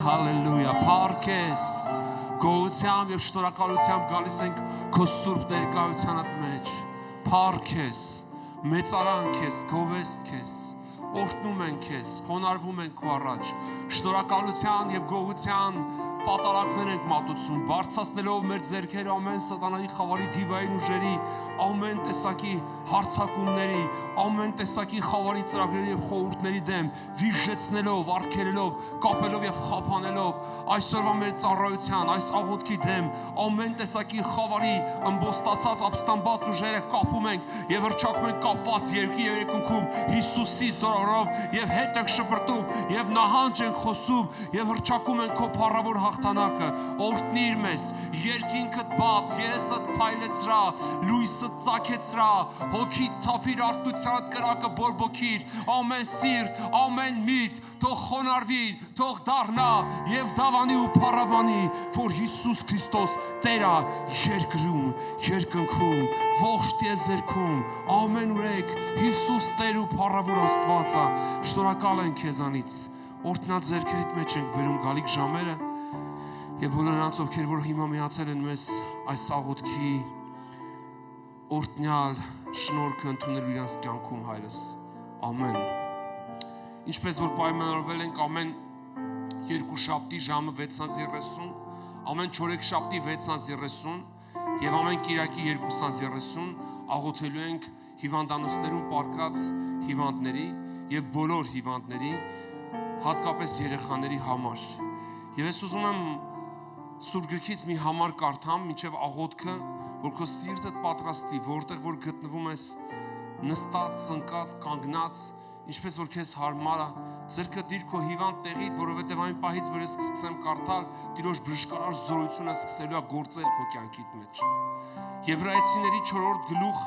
Հալելույա, փառք ես, գոհությամբ և շնորհակալությամբ գալիս ենք քո սուրբ ներկայությանդ մեջ, փառք ես, մեծարանք ես, գովեստ ես, օրհնում ենք ես, խոնարհվում ենք քո առաջ, շնորհակալության և գոհության պատարակներ ենք մատուցում, բարձրացնելով մեր ձեռքերը ամեն սատանայի խավարի դիվային ուժերի, ամեն տեսակի հարձակումների, ամեն տեսակի խավարի ծրագրերի և խորհուրդների դեմ, վիժեցնելով, արգելելով, կապելով և խափանելով, այսօրվա մեր ծառայության, այս աղոթքի դեմ, ամեն տեսակի խավարի ըմբոստացած ապստամբած ուժերը կապում ենք և հռչակում ենք կապված երկրի և երկնքում Հիսուսի զորով և հետ ենք շպրտում և նահանջ ենք խոսում և հռչակում ենք քո փառավոր հաղթանակը, օրհնիր մեզ, երկինքդ բաց, երեսդ փայլեցրա, լույսդ ծագեցրա, հոգիդ թափիր արթնությանդ կրակը բորբոքիր, ամեն սիրտ, ամեն միտք, թող խոնարհվի, թող դառնա եւ դավանի ու փառաբանի, որ Հիսուս Քրիստոս Տեր է երկրում, երկնքում, ողջ տիեզերքում, ամեն ուրեք, Հիսուս Տեր ու փառավոր Աստված է, շնորհակալ ենք քեզանից, օրհնած ձեռքերիդ մեջ ենք բերում գալիք ժամերը և բոլոր նրանց, ովքեր որ հիմա միացել են մեզ այս աղոթքի օրհնյալ շնորհքը ընդունելու իրենց կյանքում հայրս, ամեն։ Ինչպես որ պայմանավորվել ենք ամեն երկուշաբթի ժամը 6:30, ամեն չորեքշաբթի 6:30 և ամեն կիրակի 2:30 աղոթելու ենք հիվանդանոցներում պառկած հիվանդների և բոլոր հիվանդների, հատկապես երեխաների համար։ Եվ ես ուզում եմ Սուրբ Գրքից մի համար կարդամ մինչև աղոթքը, որ քո սիրտդ պատրաստվի, որտեղ որ գտնվում ես նստած, սնկած, կանգնած, ինչպես որ քեզ հարմար է, ձեռքը դիր քո հիվանդ տեղիդ, որովհետև այն պահից որ ես սկսեմ կարդալ, Տիրոջ բժշկարար զորությունը սկսելու է գործել քո կյանքիդ մեջ։ Եբրայեցիների 4-րդ գլուխ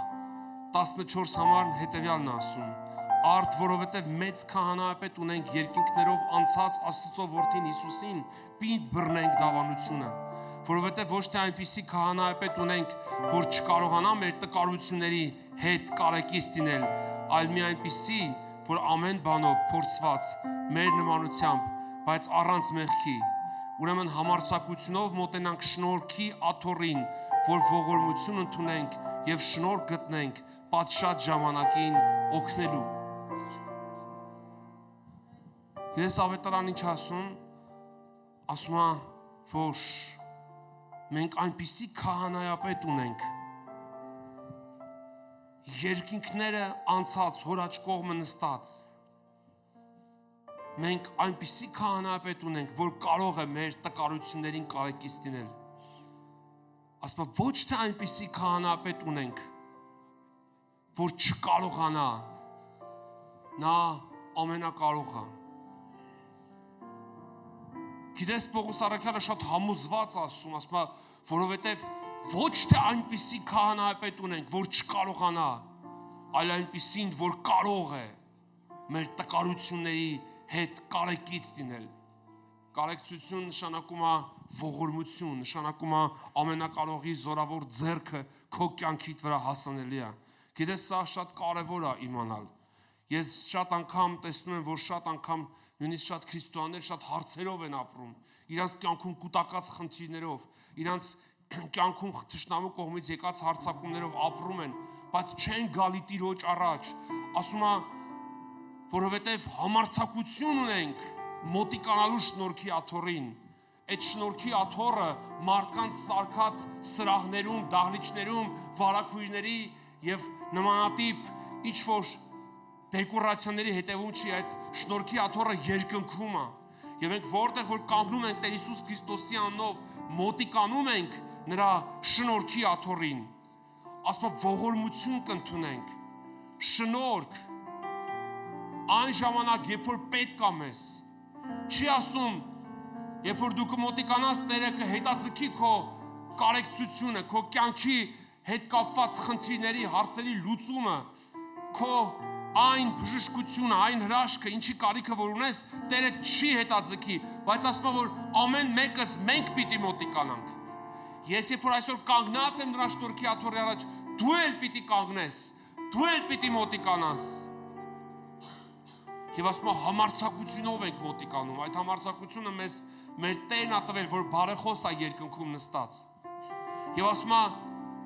14 համարն հետևյալն է ասում. Արդ, որովհետև մեծ քահանայապետ ունենք երկինքներով անցած Աստծո որդին Հիսուսին, պինդ բռնենք դավանությունը, որովհետև ոչ թե այնպիսի քահանայապետ ունենք, որ չկարողանա մեր տկարությունների հետ կարեկից լինել, այլ մի այնպիսի, որ ամեն բանով փորձված մեր նմանությամբ, բայց առանց մեղքի, ուրեմն համարձակությունով մոտենանք շնորհքի աթոռին, որ ողորմություն ընդունենք և շնորհ գտնենք պատշաճ ժամանակին օգնելու։ Ես ավետարան ինչ ասում է, որ մենք այնպիսի քահանայապետ ունենք, երկինքները անցած, հոր աջ կողմը նստած, մենք այնպիսի քահանայապետ ունենք, որ կարող է մեր տկարություններին կարեկից լինել։ Ասում է, ոչ թե այնպիսի քահանայապետ ունենք, որ չկարողանա, նա ամենակարող է։ Գիտես Պողոս առաքյալը շատ համոզված ասում է, որովհետև ոչ թե այնպիսի քահանայապետ ունենք, որ չկարողանա, այլ այնպիսին, որ կարող է մեր տկարությունների հետ կարեկից լինել։ Կարեկցություն նշանակում է ողորմություն, նշանակում է ամենակարողի զորավոր ձեռքը քո կյանքիդ վրա հասանելի է։ Գիտես սա շատ կարևոր է իմանալ։ Ես շատ անգամ տեսնում եմ, որ շատ անգամ նույնիսկ շատ քրիստոնյաներ շատ հարցերով են ապրում, իրանց կյանքում կուտակած խնդիրներով, իրանց կյանքում թշնամու կողմից եկած հարձակումներով ապրում են, բայց չեն գալի Տիրոջ առաջ, ասում է, որովհետև համարձակություն ունենք մոտիկանալու շնորհքի աթոռին, այդ շնորհքի աթոռը մարդկանց սարքած սրահներում, դահլիճներում, վարագույրների և նմանատիպ ինչ-որ դեկորացիաների հետևում չի, այդ շնորհքի աթոռը երկնքում է, և մենք որտեղ որ կանգնում ենք Տեր Հիսուս Քրիստոսի անունով, մոտիկանում ենք նրա շնորհքի աթոռին, ասում է ողորմություն կընդունենք, շնորհք, այն ժամանակ, երբ որ պետք է մեզ, չի ասում, երբ որ դու կմոտիկանաս Տերը կհետաձգի քո կարեկցությունը, քո կյանքի հետ կապված խնդիրների, հարցերի լուծումը, քո այն բժշկությունը, այն հրաշքը, ինչի կարիքը որ ունես, Տերը չի հետաձգի, բայց ասում է, որ ամեն մեկս մենք պիտի մոտիկանանք։ Ես երբ որ այսօր կանգնած եմ նրա շնորհքի աթոռի առաջ, դու էլ պիտի կանգնես, դու էլ պիտի մոտիկանաս։ Եվ ասում է համարձակությունով ենք մոտիկանում, այդ համարձակությունը մեզ մեր Տերն ա տվել, որ բարեխոս ա երկնքում նստած։ Եվ ասում ա,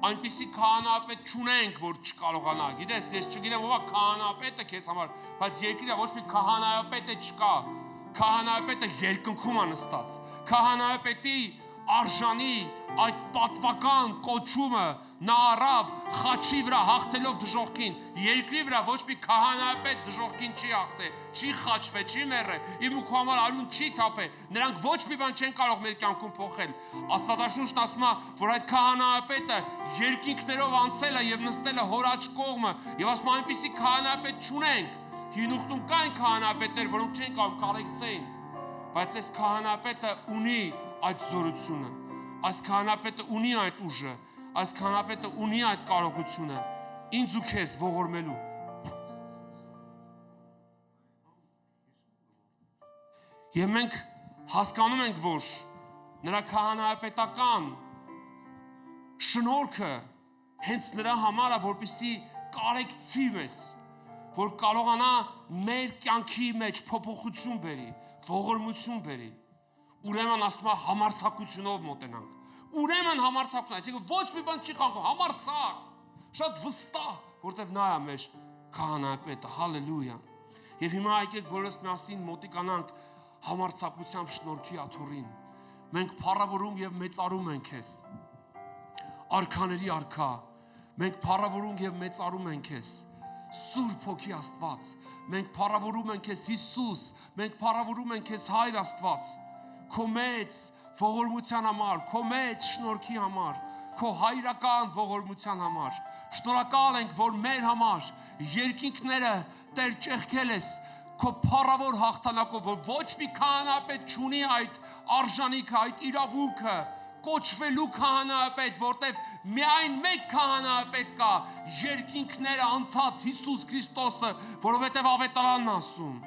այնպիսի քահանայապետ չունենք, որ չկարողանա։ Գիտես, ես չգիտեմ ով է քահանայապետը քեզ համար, բայց երկիրը ոչ մի քահանայապետ չկա։ Քահանայապետը երկնքում ա նստած։ Քահանայապետի արժանի այդ պատվական կոչումը նա առավ խաչի վրա հաղթելով դժոխքին։ Երկրի վրա ոչ մի քահանայապետ դժոխքին չի հաղթե, չի խաչվե, չի մեռե, իմ ու քո համար արյուն չի թափե։ Նրանք ոչ մի բան չեն կարող մեր կյանքում փոխել։ Աստվածաշունչն ասում է, որ այդ քահանայապետը երկինքներով անցել է եւ նստել է հոր աջ կողմը, եւ ասում է այնպիսի քահանայապետ չունենք։ Հին ուխտում կային քահանայապետներ, որոնք չեն կարող կարեկցեին, բայց այս քահանայապետը ունի այդ զորությունը, այս քահանայապետը ունի այդ ուժը, այս քահանայապետը ունի այդ կարողությունը ինձ ու քեզ ողորմելու։ Եվ մենք հասկանում ենք, որ նրա քահանայապետական շնորհքը հենց նրա համար է, որպեսզի կարեկցի մեզ, որ կարողանա մեր կյանքի մեջ փոփոխություն բերի, ողորմություն բերի։ Ուրեմն ասում է համարձակությունով մոտենանք։ Ուրեմն համարձակություն, այսինքն ոչ մի բան չի խանգարում, համարձակ, շատ վստահ, որտեվ նա է մեր քահանայապետը, հալելույա։ Եվ հիմա եկեք բոլորս միասին մոտիկանանք համարձակությամբ շնորհքի աթոռին։ Մենք փառավորում եւ մեծարում ենք քեզ։ Արքաների արքա, մենք փառավորում եւ մեծարում ենք քեզ։ Սուրբ Հոգի Աստված, մենք փառավորում ենք քեզ Հիսուս, մենք փառավորում ենք քեզ Հայր Աստված, քո մեծ ողորմության համար, քո մեծ շնորհքի համար, քո հայրական ողորմության համար։ Շնորհակալ ենք, որ մեր համար երկինքները Տեր ճեղքել ես քո փառավոր հաղթանակով, որ ոչ մի քահանայապետ չունի այդ արժանիքը, այդ իրավունքը կոչվելու քահանայապետ, որտեվ միայն մեկ քահանայապետ կա, երկինքները անցած Հիսուս Քրիստոսը, որովհետև ավետարանն ասում։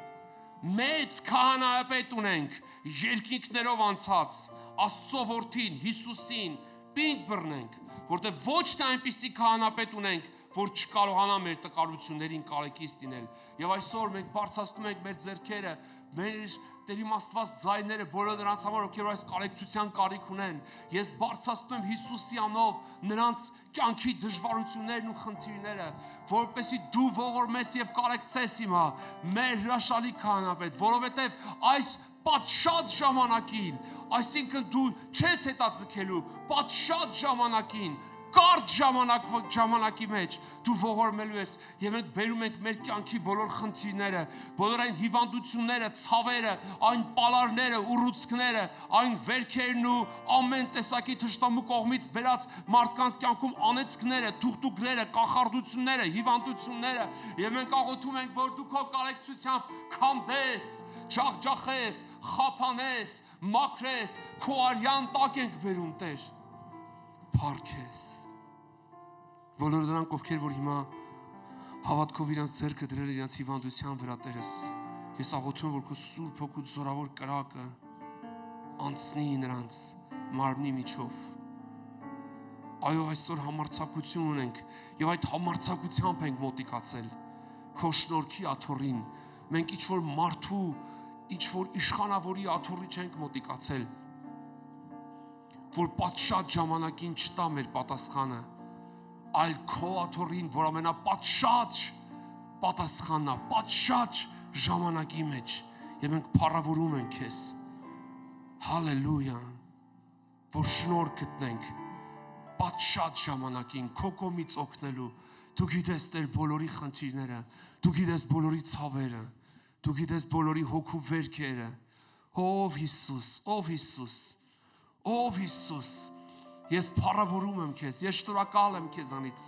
Մեծ քահանայապետ ունենք, երկինքներով անցած, Աստծո որդին, Հիսուսին, պինդ բռնենք, որտեվ ոչ թե այնպիսի քահանայապետ ունենք, որ չկարողանա մեր տկարություններին կարեկից լինել։ Եվ այսօր մենք բարձրացնում ենք մեր ձեռքերը, մեր Տեր իմ Աստված ձայները բոլոր նրանց համար, ովքեր այս կարեկցության կարիք ունեն։ Ես բարձրացնում եմ Հիսուսի անով նրանց կյանքի դժվարություններն ու խնդիրները, որպեսզի դու ողորմես եւ կարեկցես հիմա մեր հրաշալի քահանայապետ, որովհետեւ այս պատշաճ ժամանակին, այսինքն դու չես հետաձգելու, պատշաճ ժամանակին, կարճ ժամանակի մեջ դու ողորմելու ես եւ մենք բերում ենք մեր կյանքի բոլոր խնդիրները, բոլոր այն հիվանդությունները, ցավերը, այն պալարները, ուռուցքները, այն վերքերն ու ամեն տեսակի թշնամու կողմից բերած մարդկանց կյանքում անեծքները, թուղթուկները, կախարդությունները, հիվանդությունները եւ մենք աղոթում ենք, որ դու քո կարեկցությամբ քանդես, ջախջախես, խափանես, մաքրես, քո արյան տակ ենք բերում Տեր։ Փառքես։ Բոլոր նրանք, ովքեր որ հիմա հավատքով իրանց ձեռքը դրել իրանց հիվանդության վրա, Տերս, ես աղոթում եմ, որ քո Սուրբ Հոգու զորավոր կրակը անցնի նրանց մարմնի միջով։ Այո, այսօր համարձակություն ունենք եւ այդ համարձակությամբ ենք մոտիկացել քո շնորհքի աթոռին։ Մենք ինչ-որ մարդու, ինչ-որ իշխանավորի աթոռի չենք մոտիկացել, որ պատշաճ ժամանակին չտա մեր պատասխանը, այլ քո աթոռին, որ ամենապատշաճ պատասխանն է, պատշաճ ժամանակի մեջ, եւ մենք փառավորում ենք քեզ։ Հալելույա, որ շնորհ գտնենք պատշաճ ժամանակին քո կողմից օգնելու։ Դու գիտես Տեր բոլորի խնդիրները, դու գիտես բոլորի ցավերը, դու գիտես բոլորի հոգու վերքերը։ Ով Հիսուս, ով Հիսուս, ով Հիսուս, ես փառավորում եմ քեզ, ես շնորհակալ եմ քեզանից։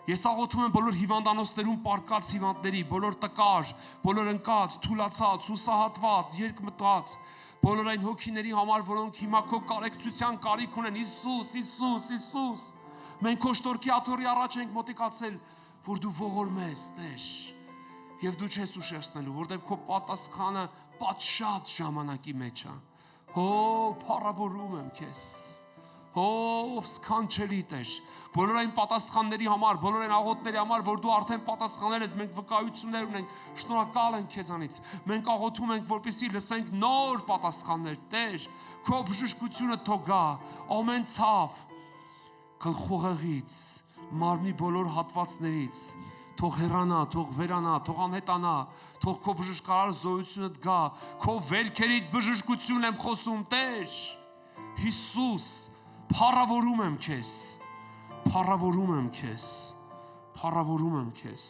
Ես աղոթում եմ բոլոր հիվանդանոցներում պարկած հիվանդների, բոլոր տկար, բոլոր ընկած, թուլացած, հուսահատված, երկմտած, բոլոր այն հոգիների համար, որոնք հիմա քո կարեկցության կարիք ունեն, Հիսուս, Հիսուս, Հիսուս։ Մենք քո շնորհքի աթոռի առաջ ենք մոտիկացել, որ դու ողորմես, Տեր, եւ դու չես ուշացնելու, որտեվ քո պատասխանը պատշաճ ժամանակի մեջ է։ Փառավորում եմ քեզ։ Ով սքանչելի Տեր, բոլոր այն պատասխանների համար, բոլոր այն աղոթների համար, որ դու արդեն պատասխանել ես, մենք վկայություններ ունենք, շնորհակալ ենք քեզանից։ Մենք աղոթում ենք, որպեսզի լսենք նոր պատասխաններ, Տեր, քո բժշկությունը թող գա, ամեն ցավ, գլխուղեղից, մարմնի բոլոր հատվածներից, թող հեռանա, թող վերանա, թող անհետանա, թող քո բժշկարար զորությունդ գա, քո վերքերիդ բժշկություն եմ խոսում, Տեր, Հիսուս, փառավորում եմ քեզ, փառավորում եմ քեզ, փառավորում եմ քեզ,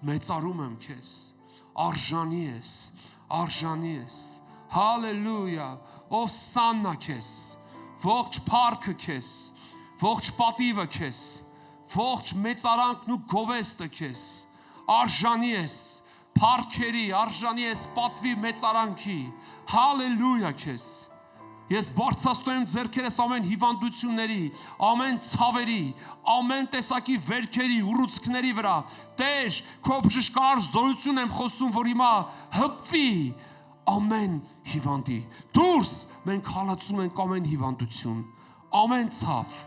մեծարում եմ քեզ, արժանի ես, արժանի ես, հալելույա, ովսաննա քեզ, ողջ փառքը քեզ, ողջ պատիվը քեզ, ողջ մեծարանքն ու գովեստը քեզ, արժանի ես, փառքերի, արժանի ես պատվի մեծարանքի, հալելույա քեզ։ Ես բարձրացնում եմ ձեռքերս ամեն հիվանդությունների, ամեն ցավերի, ամեն տեսակի վերքերի, ուռուցքների վրա։ Տեր, քո բժշկարար զորություն եմ խոսում, որ հիմա հպվի ամեն հիվանդի։ Դուրս մենք հալածում ենք ամեն հիվանդություն, ամեն ցավ։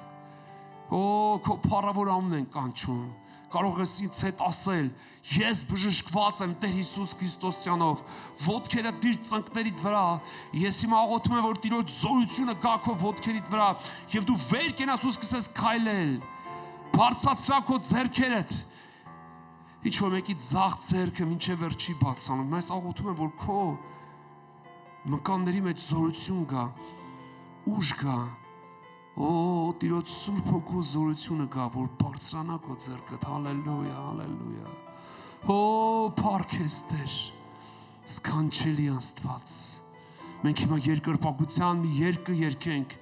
Օ, քո փառավոր անուն ենք կանչում։ Կարող ես ինձ հետ ասել, ես բժշկված եմ Տեր Հիսուս Քրիստոսյանով, ոտքերը դիր ծնկներիդ վրա, ես հիմա աղոթում եմ, որ Տիրոջ զորությունը գա քո ոտքերիդ վրա, եւ դու վեր կենաս ու սկսես քայլել, բարձրացրա քո ձեռքերդ, ինչ որ մեկի ձախ ձեռքը մինչև վերջի բացանում, ես աղոթում եմ, որ քո մկանների մեջ զորություն գա, ուժ գա, Օ, Տիրոջ Սուրբ Հոգու զորությունը գա, որ բարձրանա քո ձեռքդ, հալելույա, հալելույա։ Օ, փառք ես Տեր, սքանչելի Աստված։ Մենք հիմա երկրպագության մի երգը երգենք,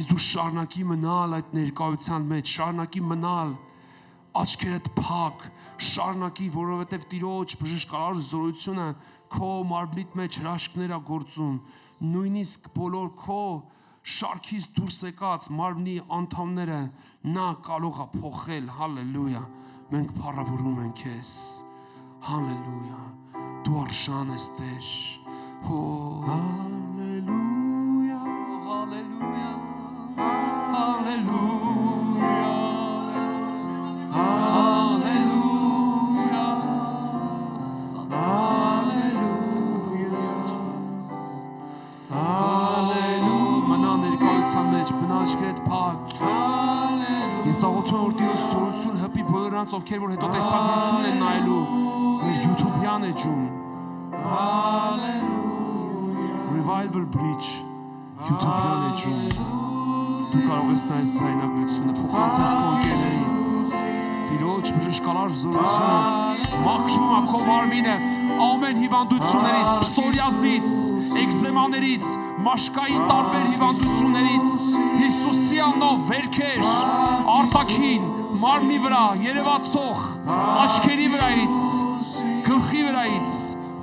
իսկ դու շարունակի մնալ այդ ներկայության մեջ, շարունակի մնալ աչքերդ փակ, շարունակի, որովհետև Տիրոջ բժշկարար զորությունը քո մարմնիդ մեջ հրաշքներ է գործում, նույնիսկ բոլոր քո շարքից դուրս եկած մարմնի անդամները նա կարող է փոխել, հալելույա, մենք փառավորում ենք քեզ, հալելույա, դու արժան ես Տեր, հալելույա, հալելույա, հալելույա, մեջ բնաճկետ փակ Ես աղոթում եմ որ Տիրոջ զորություն հպի բոլոր նրանց ովքեր որ հետո տեսակցությունն են նայելու մեր YouTube-յան էջում Revival Bridge YouTube-յան էջում դու կարող ես նայել ձայնագրությունը փոխանցես քո ընկերներին Տիրոջ բժշկարար զորությունը մաքրում է քո մարմինը ամեն հիվանդություններից, պսորիազից, էկզեմաներից, մաշկային տարբեր հիվանդություններից, Հիսուսի անունով վերքեր, արտաքին, մարմնի վրա, երևացող, աչքերի վրայից, գլխի վրայից,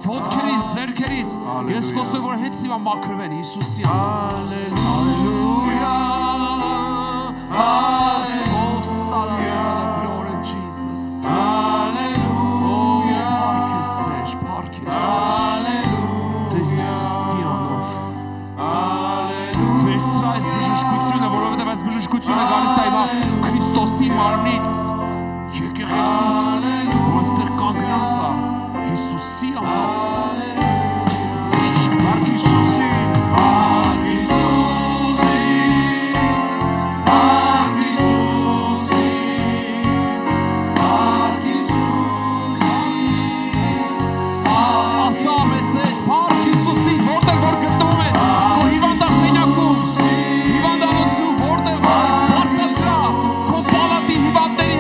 ոտքերից, ձեռքերից, ես խոսում որ հենց հիմա մաքրվեն Հիսուսի անունով։ Հալելույա, հալելույա, glory Jesus, hallelujah, Տեր Հիսուսի անունով, վերցրա այս բժշկությունը, որովհետև այս բժշկությունը գալիս է հիմա Քրիստոսի մարմնից, եկեղեցուց, որ այստեղ կանգնած է Հիսուսի անունով, բժշկվար Հիսուսի, Հիվանդանոցու որտեղ այս բարձրացրա քո պալատի հիվանդների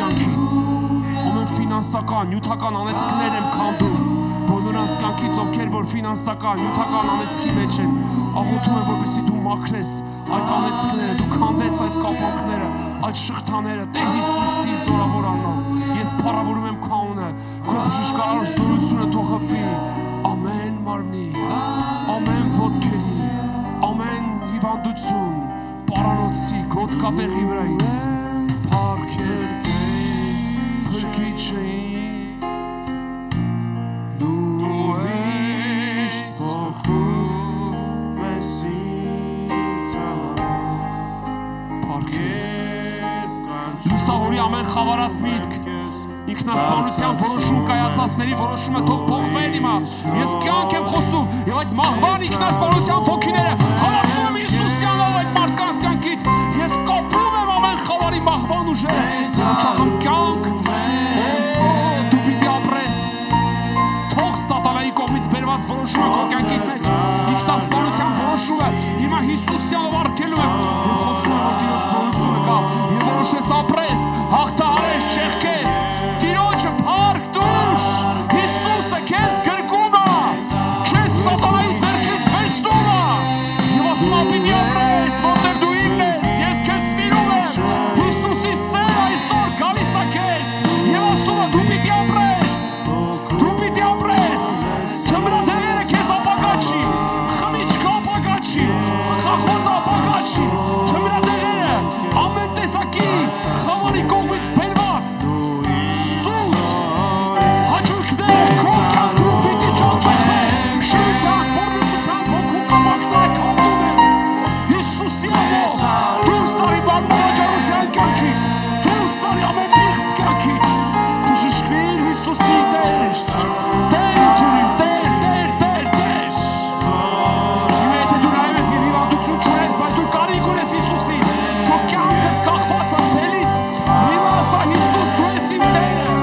կյանքից ամեն ֆինանսական, նյութական անեծքներ եմ քանդում բոլոր անց կյանքից ովքեր որ ֆինանսական, նյութական անեծքի մեջ են աղոթում եմ որպեսզի դու մաքրես այդ անեծքները, դու քանդես այդ կապանքները, այդ շղթաները Տեր Հիսուսի զորավոր անունով ես փառավորում եմ քո անունը, քո բժշկարար զորությունը թող հպվի ամեն մարմնի, ամեն ոտքերի, ամեն հիվանդություն, պարանոցի, գոտկատեղի վրայից փառք ես փրկիչի դու ես փոխում ես ինձ փառք ես լուսավորի ամեն խավարած միտք ինքնասպանության որոշում կայացածների որոշումը թող փոխվեն հիմա ես կյանք եմ խոսում եւ այդ մահվան ինքնասպանության ոգիները հալածում եմ Հիսուսյանով այդ մարդկանց կյանքից ես կոփում եմ ամեն խավարի մահվան ուժերը ոչական կյանք դու պիտի ապրես թող սատանայի կողմից բերված որոշումը քո կյանքի մեջ ինքնասպանության որոշումը հիմա Հիսուսյանով արգելում եմ եւ խոսում եմ որ Տիրոջ զորությունը կա եւ որոշես ապրես հաղթահարես չեղքես Տիրոջը փառք տուր Հիսուսը քեզ գրկում է քեզ սատանայի ձեռքից վեստում է եւ ասում է պիտի ապրես որտեղ դու իմն ես ես քեզ սիրում եմ Հիսուսի սերը այսօր գալիս է քեզ եւ ասում է դու պիտի ապրես թմրադեղերը քեզ ապակա չի խմիչքը ապակա չի ծխախոտը ապակա չի թմրադեղերը ամեն տեսակի խավարի կողմից բերված սուտ հաճույքները քո կյանքում պիտի ճանաչեն շիրության բորբոքության ոգու կապակները քանդում են Հիսուսի անունով դուրս արի բանվաճառության կյանքից դուրս արի ամեն պիղծ կյանքից բժշկվիր Հիսուսի Տեր չունես, բայց դու կարիք ունես Հիսուսին, քո կյանքը կախված է թելից, հիմա ասա Հիսուս դու ես իմ Տերը։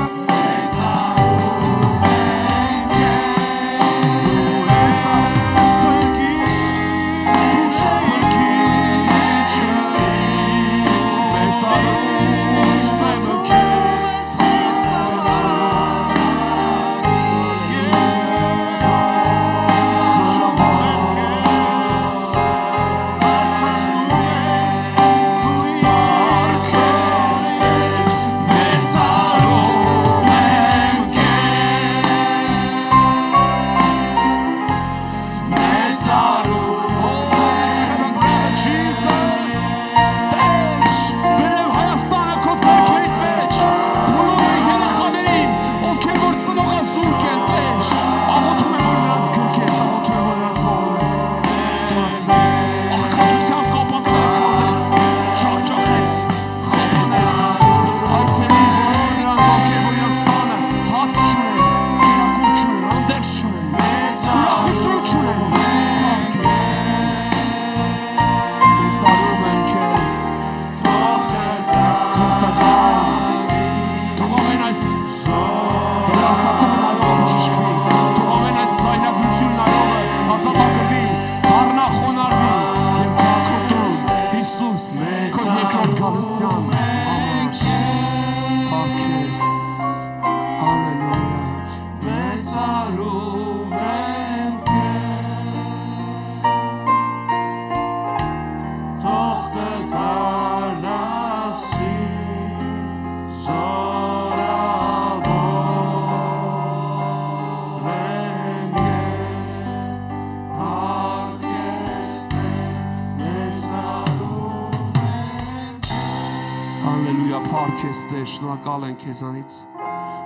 Շնորհակալ ենք քեզանից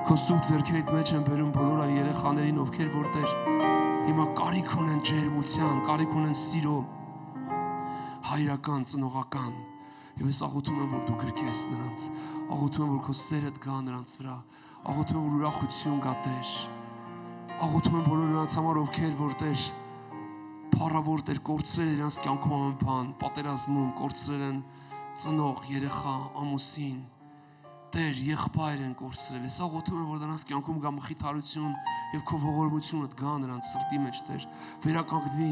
քո սուրբ ձեռքերիդ մեջ են բերում բոլոր այն երեխաներին ովքեր որտեղ հիմա կարիք ունեն ջերմության, կարիք ունեն սիրո հայրական, ծնողական եւ ես աղոթում եմ որ դու գրկես նրանց աղոթում եմ որ քո սերդ գա նրանց վրա աղոթում եմ որ ուրախություն գա Տեր աղոթում եմ բոլոր նրանց համար ովքեր որտեղ փառավոր Տեր կորցրել իրենց կյանքում ամեն բան պատերազմում կորցրել են ծնող երեխա ամուսին Տեր եղբայր են կորցրել, ես աղոթում եմ, որ նրանց կյանքում գա մխիթարություն և քո ողորմությունը գա նրանց սրտի մեջ, Տեր, վերականգնվի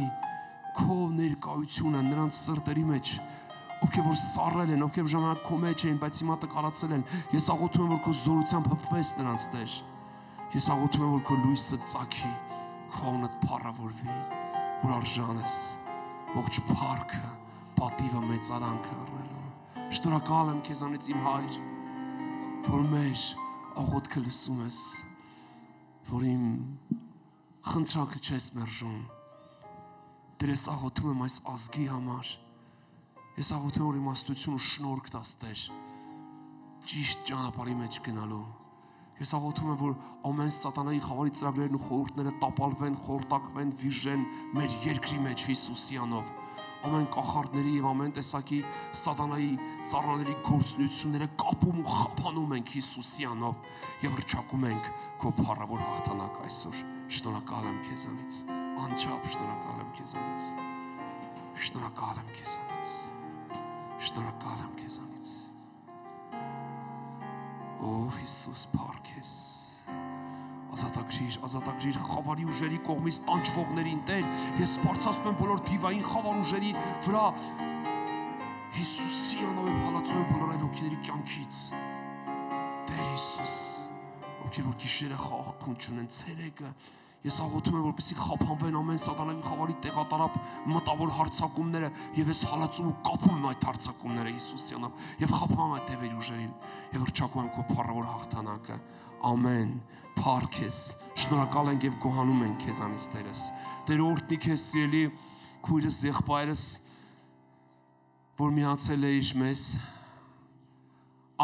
քո ներկայությունը նրանց սրտերի մեջ, ովքեր որ սառել են, ովքեր ժամանակ քո մեջ էին, բայց հիմա տկարացել են, ես աղոթում եմ, որ քո զորությամբ հպվես նրանց, Տեր։ Ես աղոթում եմ, որ քո լույսը ծագի, քո անունդ փառավորվի, որ արժան ես, ողջ փառքը, պատիվը, մեծարանքը առնելու։ Շնորհակալ եմ քեզանից իմ Հայր, որ մեր աղոթքը լսում ես, որ իմ խնդրանքը չես մերժում։ Տեր, ես աղոթում եմ այս ազգի համար, ես աղոթում եմ, որ իմաստություն ու շնորհք տաս, Տեր, ճիշտ ճանապարհի մեջ գնալու։ Ես աղոթում եմ, որ ամեն սատանայի խավարի ծրագրերն ու խորհուրդները տապալվեն, խորտակվեն, վիժեն մեր երկրի մեջ Հիսուսի անով։ Ամեն կախարդների եւ ամեն տեսակի սատանայի ծառաների գործունեությունները կապում ու խափանում ենք Հիսուսի անով եւ հռչակում ենք քո փառավոր հաղթանակ այսօր։ Շնորհակալ եմ քեզանից, անչափ շնորհակալ եմ քեզանից։ Շնորհակալ եմ քեզանից։ Շնորհակալ եմ քեզանից։ Ով Հիսուս փառք ես։ Ազատագրիր խավարի ուժերի կողմից տանջվողներին, Տեր, ես բարձրացնում եմ բոլոր դիվային խավար ուժերի վրա Հիսուսի անունով հալածում եմ բոլոր այն հոգիների կյանքից։ Տեր Հիսուս, ովքեր որ գիշերը խաղաղություն չունեն, ցերեկը ես աղոթում եմ, որպեսզի խափանվեն ամեն սատանայի խավարի տեղատարապ մտավոր հարձակումները եւ ես հալածում ու կապում եմ այդ հարձակումները Հիսուսի անունով եւ խափանում եմ դեպի ուժերին եւ հռչակում եմ քո փառավոր հաղթանակը։ Ամեն։ Փառք ես։ Շնորհակալ ենք եւ գոհանում ենք քեզանից, Տերս։ Տեր, օրհնի քեզ սիրելի քույրս, եղբայրս, որ միացել էիր մեզ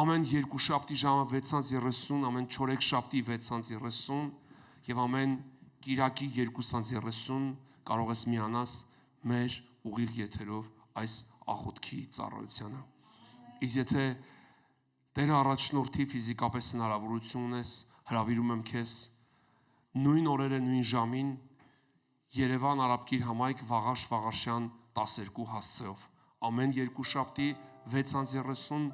ամեն երկուշաբթի ժամը 6:30, ամեն չորեքշաբթի 6:30 եւ ամեն Կիրակի 2:30 կարող ես միանաս մեր ուղիղ եթերով այս աղոթքի ծառայությանը։ Իսկ եթե Տերը առաջնորդի ֆիզիկապես հնարավորություն ունես, հրավիրում եմ քեզ նույն օրերը, նույն ժամին Երևան Արաբկիր համայնք Վաղաշ-Վաղաշյան 12 հասցեով։ Ամեն երկուշաբթի 6:30,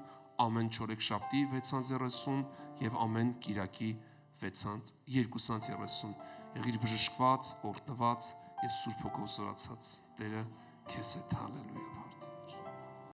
ամեն չորեքշաբթի 6:30 եւ ամեն Կիրակի 2:30։ Եղիր բժշկված, օրհնված եւ Սուրբ Հոգով զորացած։ Տերը քեզ հետ, հալելույա։